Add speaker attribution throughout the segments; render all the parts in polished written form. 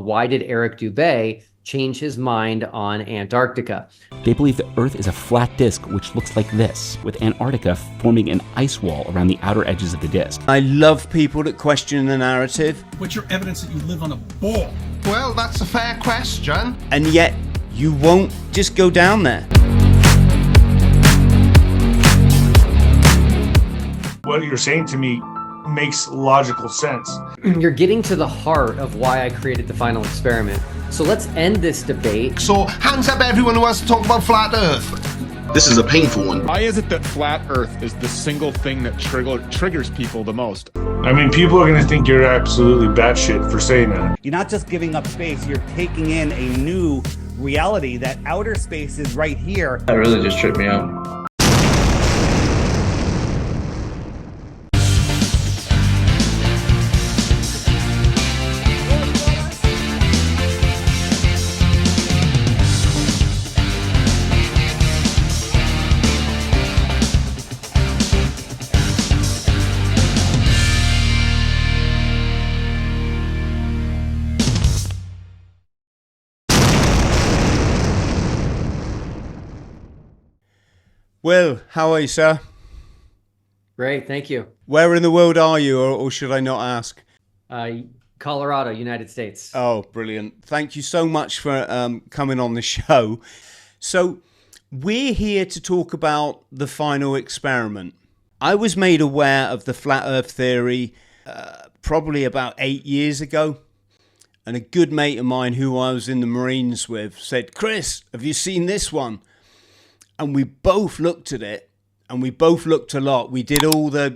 Speaker 1: Why Did Eric Dubay Change His Mind on Antarctica?
Speaker 2: They believe the Earth is a flat disk which looks like this, with Antarctica forming an ice wall around the outer edges of the disk.
Speaker 3: I love people that question the narrative.
Speaker 4: What's your evidence that you live on a ball?
Speaker 5: Well, that's a fair question.
Speaker 3: And yet, you won't just go down there.
Speaker 6: What you're saying to me makes logical sense.
Speaker 1: You're getting to the heart of why I created the final experiment. So let's end this debate.
Speaker 5: So, hands up everyone who wants to talk about flat Earth.
Speaker 7: This is a painful one.
Speaker 8: Why is it that flat Earth is the single thing that triggers people the most?
Speaker 6: I mean, people are going to think you're absolutely batshit for saying that.
Speaker 9: You're not just giving up space, you're taking in a new reality that outer space is right here.
Speaker 7: That really just tripped me out.
Speaker 3: Will, how are you, sir?
Speaker 1: Great, thank you.
Speaker 3: Where in the world are you, or should I not ask?
Speaker 1: Colorado, United States.
Speaker 3: Oh, brilliant. Thank you so much for coming on the show. So, we're here to talk about the final experiment. I was made aware of the flat Earth theory probably about 8 years ago. And a good mate of mine who I was in the Marines with said, "Chris, have you seen this one?" And we both looked at it, and we both looked a lot. We did all the,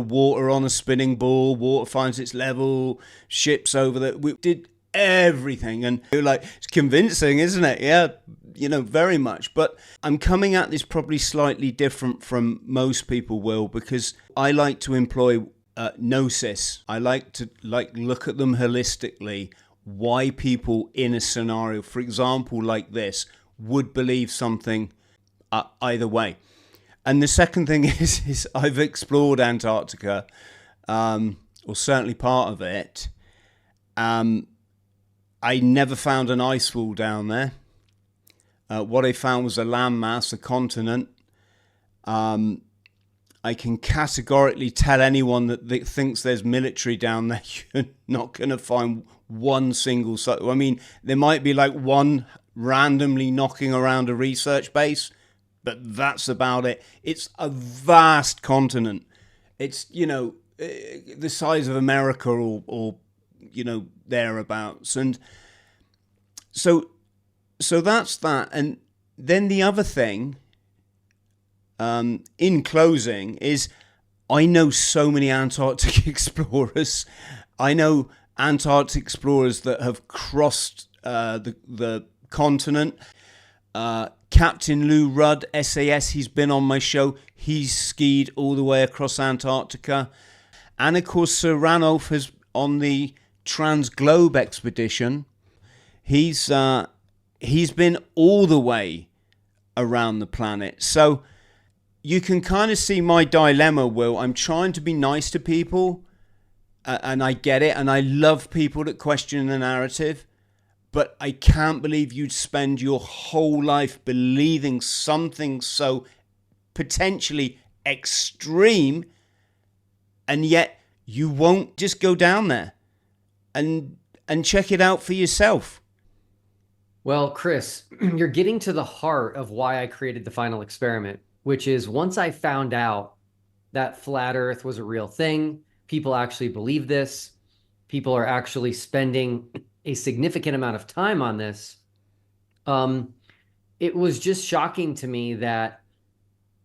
Speaker 3: water on a spinning ball, water finds its level, ships over the... We did everything, and we were like, it's convincing, isn't it? Yeah, very much. But I'm coming at this probably slightly different from most people will, because I like to employ gnosis. I like to look at them holistically, why people in a scenario, for example, like this, would believe something either way. And the second thing is I've explored Antarctica, or certainly part of it. I never found an ice wall down there. What I found was a landmass, a continent. I can categorically tell anyone that thinks there's military down there, you're not going to find one single... I mean, there might be like one randomly knocking around a research base, but that's about it. It's a vast continent. It's, the size of America or thereabouts. And so that's that. And then the other thing, in closing, is I know so many Antarctic explorers. I know Antarctic explorers that have crossed the continent. Captain Lou Rudd, SAS, he's been on my show. He's skied all the way across Antarctica. And of course, Sir Ranulph is on the Transglobe expedition. He's been all the way around the planet. So you can kind of see my dilemma, Will. I'm trying to be nice to people, and I get it, and I love people that question the narrative. But I can't believe you'd spend your whole life believing something so potentially extreme, and yet you won't just go down there and check it out for yourself.
Speaker 1: Well, Chris, you're getting to the heart of why I created the final experiment, which is once I found out that flat Earth was a real thing, people actually believe this, people are actually spending a significant amount of time on this, it was just shocking to me that,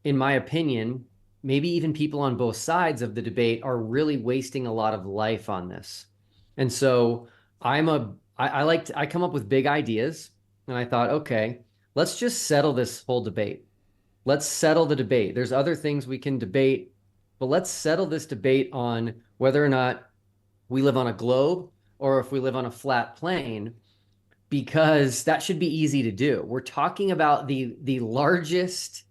Speaker 1: in my opinion, maybe even people on both sides of the debate are really wasting a lot of life on this. And so I come up with big ideas, and I thought, okay, let's just settle this whole debate. Let's settle the debate. There's other things we can debate, but let's settle this debate on whether or not we live on a globe or if we live on a flat plane, because that should be easy to do. We're talking about the largest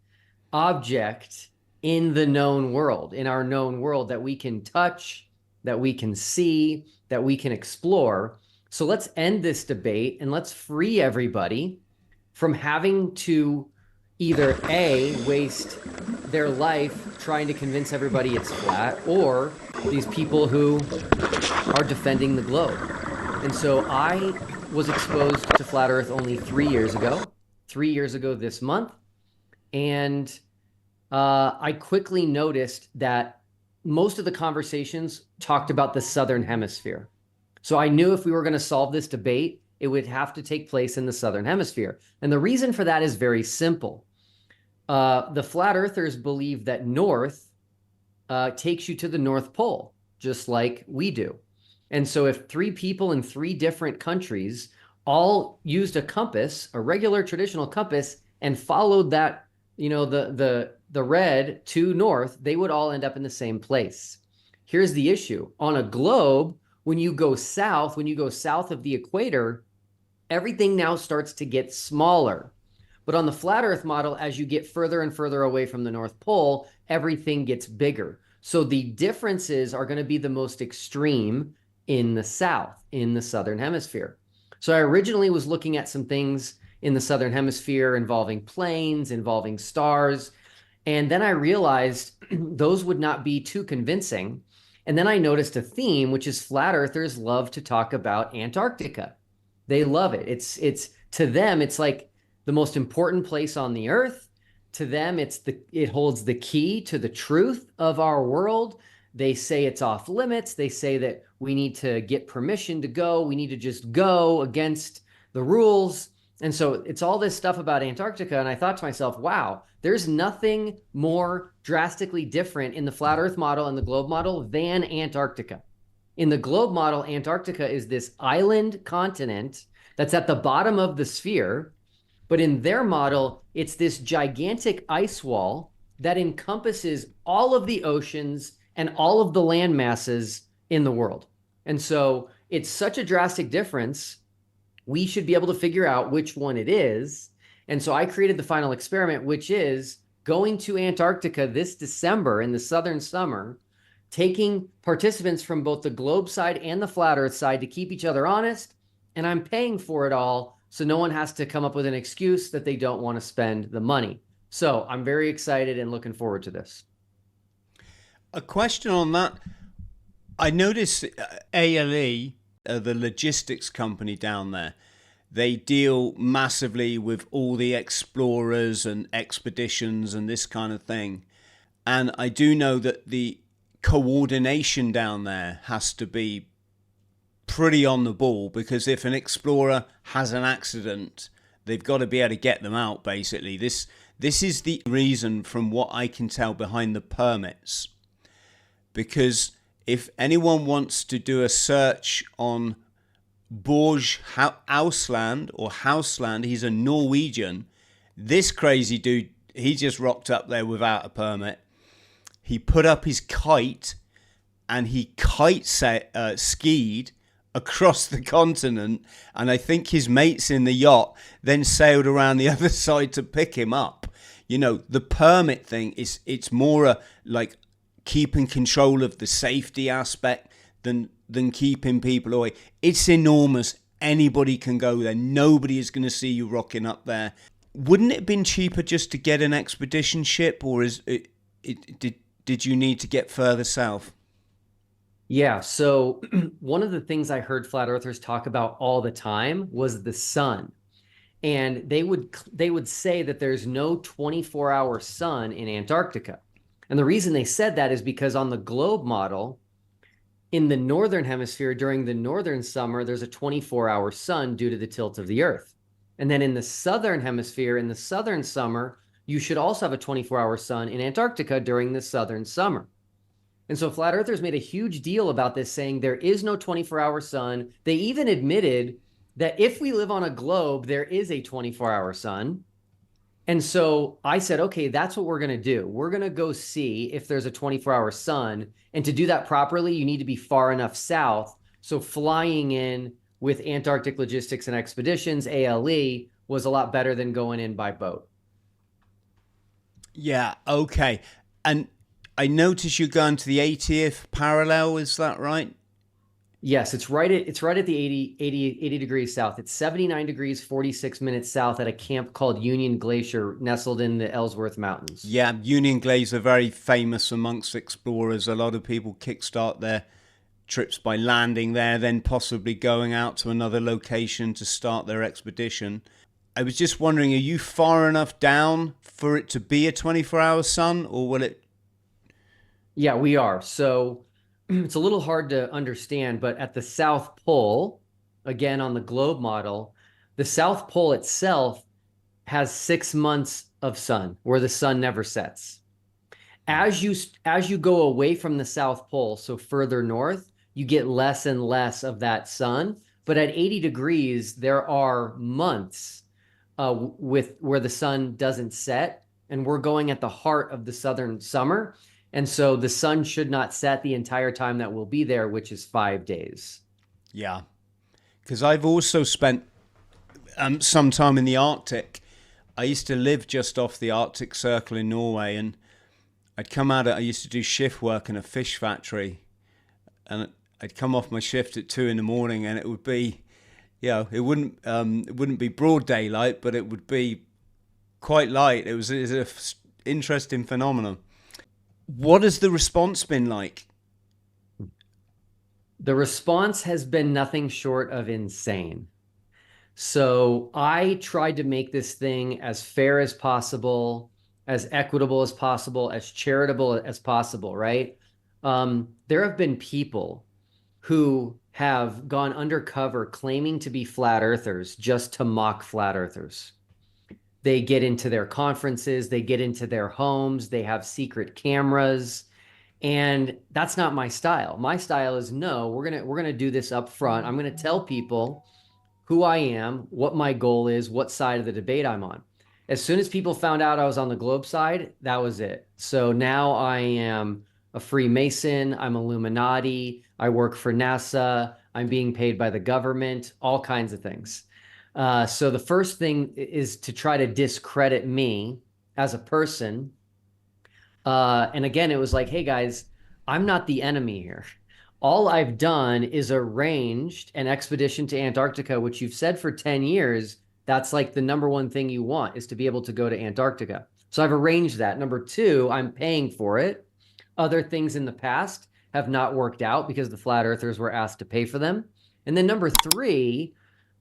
Speaker 1: object in the known world, in our known world, that we can touch, that we can see, that we can explore. So let's end this debate and let's free everybody from having to either A, waste their life trying to convince everybody it's flat, or these people who are defending the globe. And so I was exposed to flat Earth only 3 years ago this month. And I quickly noticed that most of the conversations talked about the Southern Hemisphere. So I knew if we were going to solve this debate, it would have to take place in the Southern Hemisphere. And the reason for that is very simple. The flat earthers believe that north takes you to the North Pole, just like we do. And so if 3 people in 3 different countries all used a compass, a regular traditional compass, and followed that, the red to north, they would all end up in the same place. Here's the issue. On a globe, when you go south of the equator, everything now starts to get smaller. But on the flat Earth model, as you get further and further away from the North Pole, everything gets bigger. So the differences are going to be the most extreme in the south, in the Southern Hemisphere. So I originally was looking at some things in the Southern Hemisphere involving planes, involving stars. And then I realized those would not be too convincing. And then I noticed a theme, which is flat earthers love to talk about Antarctica. They love it. It's to them, it's like the most important place on the earth. To them, it holds the key to the truth of our world. They say it's off limits. They say that we need to get permission to go. We need to just go against the rules. And so it's all this stuff about Antarctica. And I thought to myself, wow, there's nothing more drastically different in the flat earth model and the globe model than Antarctica. In the globe model, Antarctica is this island continent that's at the bottom of the sphere. But in their model, it's this gigantic ice wall that encompasses all of the oceans and all of the land masses in the world. And so it's such a drastic difference. We should be able to figure out which one it is. And so I created the final experiment, which is going to Antarctica this December in the southern summer, taking participants from both the globe side and the flat earth side to keep each other honest. And I'm paying for it all, so no one has to come up with an excuse that they don't want to spend the money. So I'm very excited and looking forward to this.
Speaker 3: A question on that. I noticed ALE, the logistics company down there, they deal massively with all the explorers and expeditions and this kind of thing. And I do know that the coordination down there has to be pretty on the ball, because if an explorer has an accident, they've got to be able to get them out, basically. This is the reason, from what I can tell, behind the permits. Because if anyone wants to do a search on Borge Ausland or Houseland, he's a Norwegian. This crazy dude, he just rocked up there without a permit. He put up his kite and he skied across the continent, and I think his mates in the yacht then sailed around the other side to pick him up. The permit thing it's more like keeping control of the safety aspect than keeping people away. It's enormous. Anybody can go there. Nobody is going to see you rocking up there. Wouldn't it have been cheaper just to get an expedition ship, or did you need to get further south?
Speaker 1: Yeah, so one of the things I heard flat earthers talk about all the time was the sun. And they would say that there's no 24-hour sun in Antarctica. And the reason they said that is because on the globe model, in the northern hemisphere during the northern summer, there's a 24-hour sun due to the tilt of the earth. And then in the southern hemisphere, in the southern summer, you should also have a 24-hour sun in Antarctica during the southern summer. And so flat earthers made a huge deal about this, saying there is no 24-hour sun. They even admitted that if we live on a globe, there is a 24-hour sun. And so I said, okay, that's what we're going to do. We're going to go see if there's a 24-hour sun. And to do that properly, you need to be far enough south. So flying in with Antarctic Logistics and Expeditions, ALE, was a lot better than going in by boat.
Speaker 3: Yeah, okay. And I notice you're going to the 80th parallel, is that right?
Speaker 1: Yes, it's right at the 80 degrees south. It's 79 degrees 46 minutes south at a camp called Union Glacier, nestled in the Ellsworth Mountains.
Speaker 3: Yeah, Union Glacier are very famous amongst explorers. A lot of people kickstart their trips by landing there, then possibly going out to another location to start their expedition. I was just wondering, are you far enough down for it to be a 24-hour sun, or will it?
Speaker 1: Yeah, we are. So it's a little hard to understand, but at the South Pole, again on the globe model, the South Pole itself has 6 months of sun where the sun never sets. As you go away from the South Pole, so further north, you get less and less of that sun. But at 80 degrees, there are months with where the sun doesn't set, and we're going at the heart of the southern summer. And so the sun should not set the entire time that we'll be there, which is 5 days.
Speaker 3: Yeah, because I've also spent some time in the Arctic. I used to live just off the Arctic Circle in Norway, and I used to do shift work in a fish factory, and I'd come off my shift at 2 a.m, and it would be, it wouldn't be broad daylight, but it would be quite light. It was an interesting phenomenon. What has the response been like?
Speaker 1: The response has been nothing short of insane. So I tried to make this thing as fair as possible, as equitable as possible, as charitable as possible, right? There have been people who have gone undercover claiming to be flat earthers just to mock flat earthers. They get into their conferences, they get into their homes, they have secret cameras, and that's not my style. My style is no, we're gonna do this up front. I'm gonna tell people who I am, what my goal is, what side of the debate I'm on. As soon as people found out I was on the globe side, that was it. So now I am a Freemason, I'm Illuminati, I work for NASA, I'm being paid by the government, all kinds of things. So the first thing is to try to discredit me as a person. And again, it was like, hey guys, I'm not the enemy here. All I've done is arranged an expedition to Antarctica, which you've said for 10 years, that's like the number one thing you want, is to be able to go to Antarctica. So I've arranged that. Number two, I'm paying for it. Other things in the past have not worked out because the flat earthers were asked to pay for them. And then number three,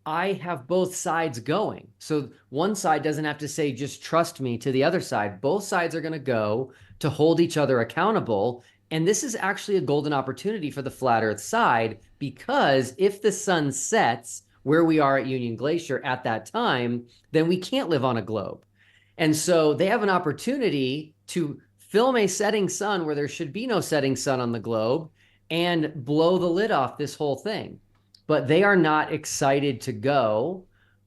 Speaker 1: I have both sides going. So one side doesn't have to say, just trust me, to the other side. Both sides are going to go to hold each other accountable. And this is actually a golden opportunity for the flat earth side, because if the sun sets where we are at Union Glacier at that time, then we can't live on a globe. And so they have an opportunity to film a setting sun where there should be no setting sun on the globe and blow the lid off this whole thing. But they are not excited to go.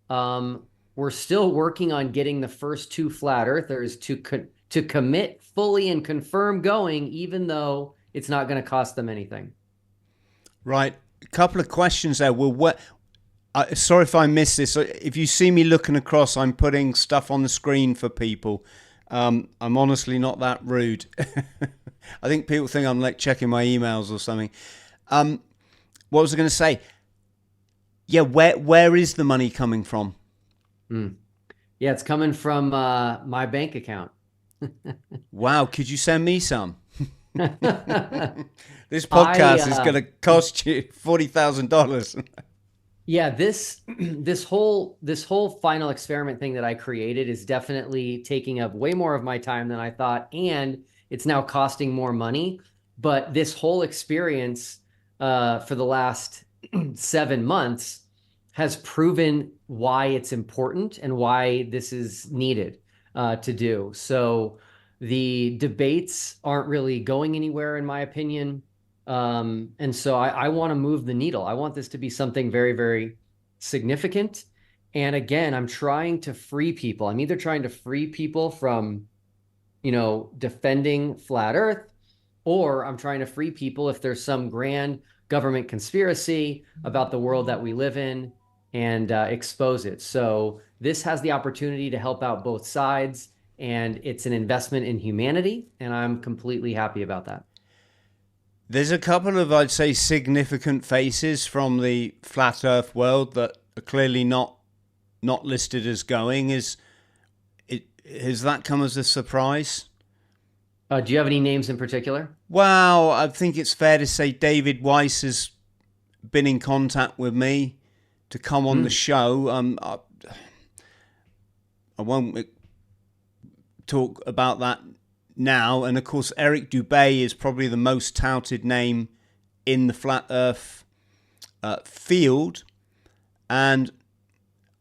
Speaker 1: We're still working on getting the first two flat earthers to commit fully and confirm going, even though it's not going to cost them anything.
Speaker 3: Right. A couple of questions there. Well, sorry if I missed this. If you see me looking across, I'm putting stuff on the screen for people. I'm honestly not that rude. I think people think I'm like checking my emails or something. What was I going to say? Yeah, where is the money coming from?
Speaker 1: Yeah, it's coming from my bank account.
Speaker 3: Wow, could you send me some? This podcast is going to cost you $40,000.
Speaker 1: Yeah, this whole final experiment thing that I created is definitely taking up way more of my time than I thought, and it's now costing more money. But this whole experience for the last 7 months has proven why it's important and why this is needed to do. So the debates aren't really going anywhere, in my opinion. And so I want to move the needle. I want this to be something very, very significant. And again, I'm trying to free people. I'm either trying to free people from, defending flat Earth, or I'm trying to free people if there's some grand government conspiracy about the world that we live in, and expose it. So this has the opportunity to help out both sides, and it's an investment in humanity, and I'm completely happy about that.
Speaker 3: There's a couple of, I'd say, significant faces from the flat Earth world that are clearly not listed as going. Has that come as a surprise?
Speaker 1: Do you have any names in particular?
Speaker 3: Well, I think it's fair to say David Weiss has been in contact with me to come on the show. I won't talk about that now. And of course, Eric Dubay is probably the most touted name in the flat Earth field. And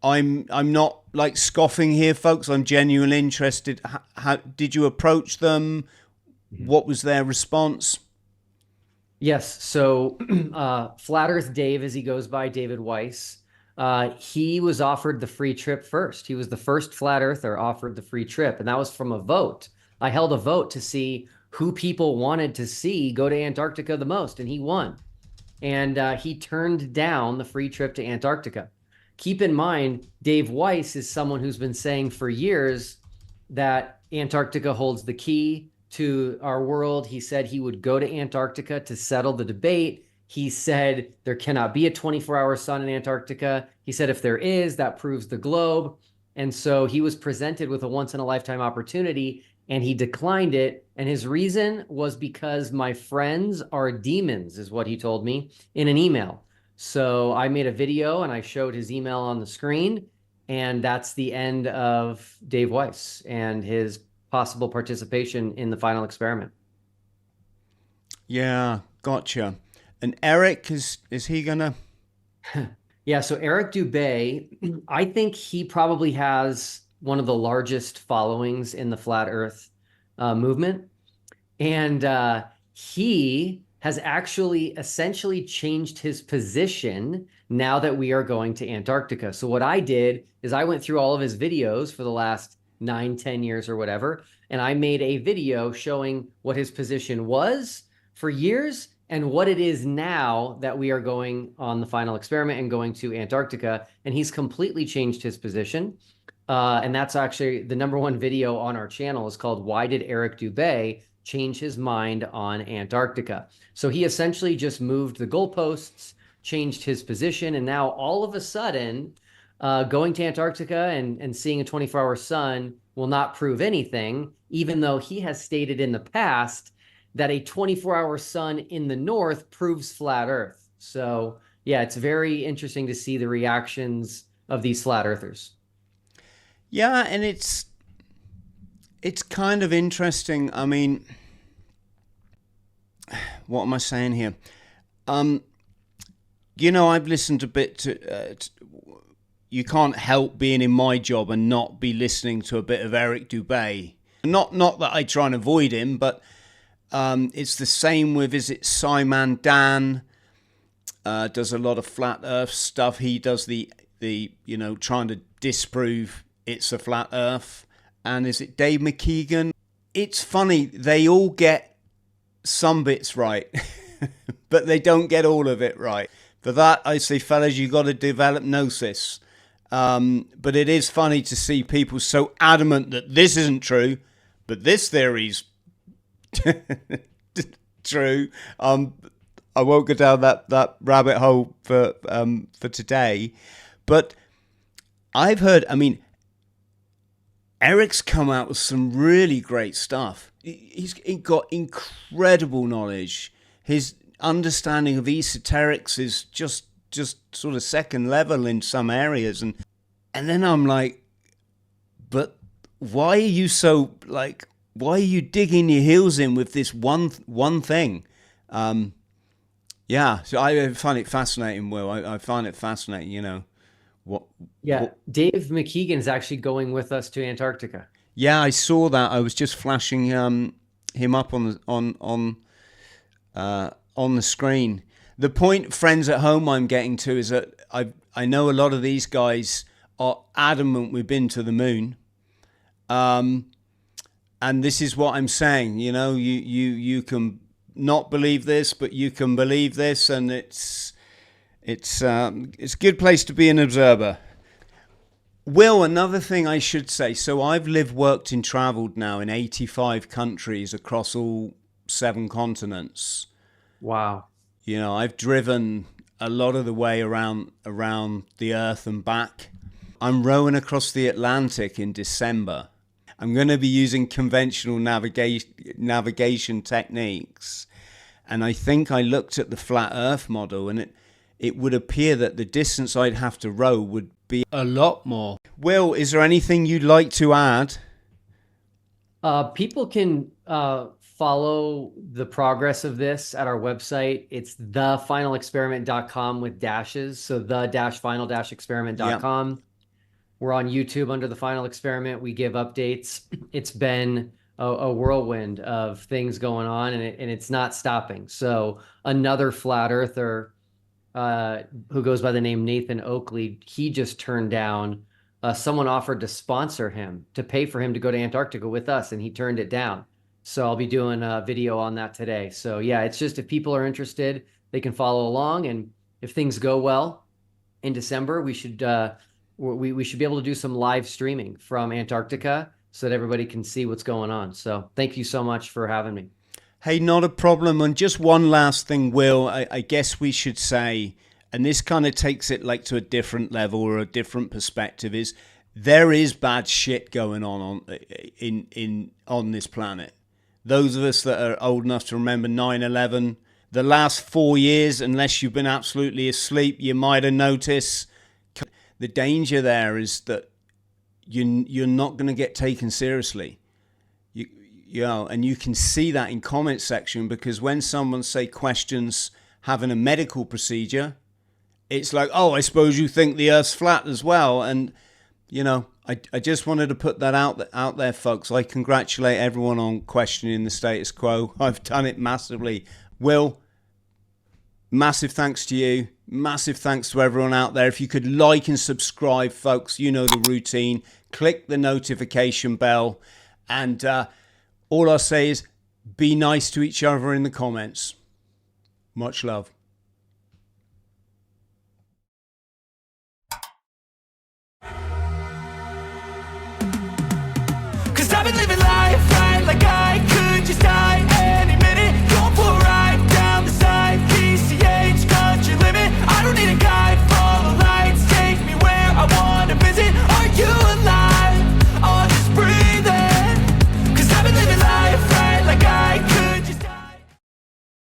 Speaker 3: I'm not like scoffing here, folks. I'm genuinely interested. How did you approach them? What was their response?
Speaker 1: Yes. So Flat Earth Dave, as he goes by, David Weiss, he was offered the free trip first. He was the first flat earther offered the free trip. And that was from a vote. I held a vote to see who people wanted to see go to Antarctica the most. And he won. And he turned down the free trip to Antarctica. Keep in mind, Dave Weiss is someone who's been saying for years that Antarctica holds the key to our world. He said he would go to Antarctica to settle the debate. He said there cannot be a 24-hour sun in Antarctica. He said if there is, that proves the globe. And so he was presented with a once-in-a-lifetime opportunity, and he declined it. And his reason was because my friends are demons, is what he told me in an email. So I made a video and I showed his email on the screen, and that's the end of Dave Weiss and his possible participation in the final experiment.
Speaker 3: Yeah, gotcha. And Eric, is he gonna?
Speaker 1: Yeah, so Eric Dubay, I think he probably has one of the largest followings in the flat Earth movement, and he has actually essentially changed his position now that we are going to Antarctica. So what I did is I went through all of his videos for the last 9-10 years or whatever, and I made a video showing what his position was for years and what it is now that we are going on the final experiment and going to Antarctica. And he's completely changed his position. And that's actually the #1 video on our channel, is called "Why Did Eric Dubay Change His Mind on Antarctica?" So he essentially just moved the goalposts, changed his position, and now all of a sudden, going to Antarctica and seeing a 24-hour sun will not prove anything, even though he has stated in the past that a 24-hour sun in the north proves flat Earth. So yeah, it's very interesting to see the reactions of these flat earthers.
Speaker 3: Yeah, and it's kind of interesting. I mean, what am I saying here? I've listened a bit to you can't help being in my job and not be listening to a bit of Eric Dubay. Not that I try and avoid him, but it's the same with, is it Simon Dan? Does a lot of flat Earth stuff. He does the trying to disprove it's a flat Earth. And is it Dave McKeegan? It's funny, they all get some bits right, but they don't get all of it right. For that, I say, fellas, you got to develop gnosis. But it is funny to see people so adamant that this isn't true, but this theory's true. I won't go down that rabbit hole for today, but I've heard. I mean, Eric's come out with some really great stuff. He's got incredible knowledge. His understanding of esoterics is just sort of second level in some areas, and then I'm like, but why are you so like? Why are you digging your heels in with this one thing? Yeah, so I find it fascinating, Will. I find it fascinating, what.
Speaker 1: Dave McKeegan is actually going with us to Antarctica.
Speaker 3: Yeah, I saw that. I was just flashing him up on the screen. The point, friends at home, I'm getting to is that I know a lot of these guys are adamant we've been to the moon. And this is what I'm saying, you can not believe this, but you can believe this, and it's a good place to be an observer. Will, another thing I should say, so I've lived, worked, and traveled now in 85 countries across all 7 continents.
Speaker 1: Wow.
Speaker 3: You know, I've driven a lot of the way around the Earth and back. I'm rowing across the Atlantic in December. I'm going to be using conventional navigation techniques. And I think I looked at the flat Earth model, and it would appear that the distance I'd have to row would be a lot more. Will, is there anything you'd like to add?
Speaker 1: People can follow the progress of this at our website. It's thefinalexperiment.com with dashes. So the-final-experiment.com. Yep. We're on YouTube under The Final Experiment. We give updates. It's been a whirlwind of things going on, and it's not stopping. So another flat earther who goes by the name Nathan Oakley, he just turned down, someone offered to sponsor him, to pay for him to go to Antarctica with us, and he turned it down. So I'll be doing a video on that today. So yeah, it's just if people are interested, they can follow along. And if things go well in December, we should we should be able to do some live streaming from Antarctica so that everybody can see what's going on. So thank you so much for having me.
Speaker 3: Hey, not a problem. And just one last thing, Will, I guess we should say, and this kind of takes it like to a different level or a different perspective, is there is bad shit going on this planet. Those of us that are old enough to remember 9/11, the last 4 years, unless you've been absolutely asleep, you might have noticed the danger there is that you're not going to get taken seriously. You know, and you can see that in comment section, because when someone say questions having a medical procedure, it's like, oh, I suppose you think the Earth's flat as well. And you know, I just wanted to put that out there, folks. I congratulate everyone on questioning the status quo. I've done it massively. Will, massive thanks to you. Massive thanks to everyone out there. If you could like and subscribe, folks, you know the routine. Click the notification bell. And all I'll say is be nice to each other in the comments. Much love.
Speaker 10: I've been living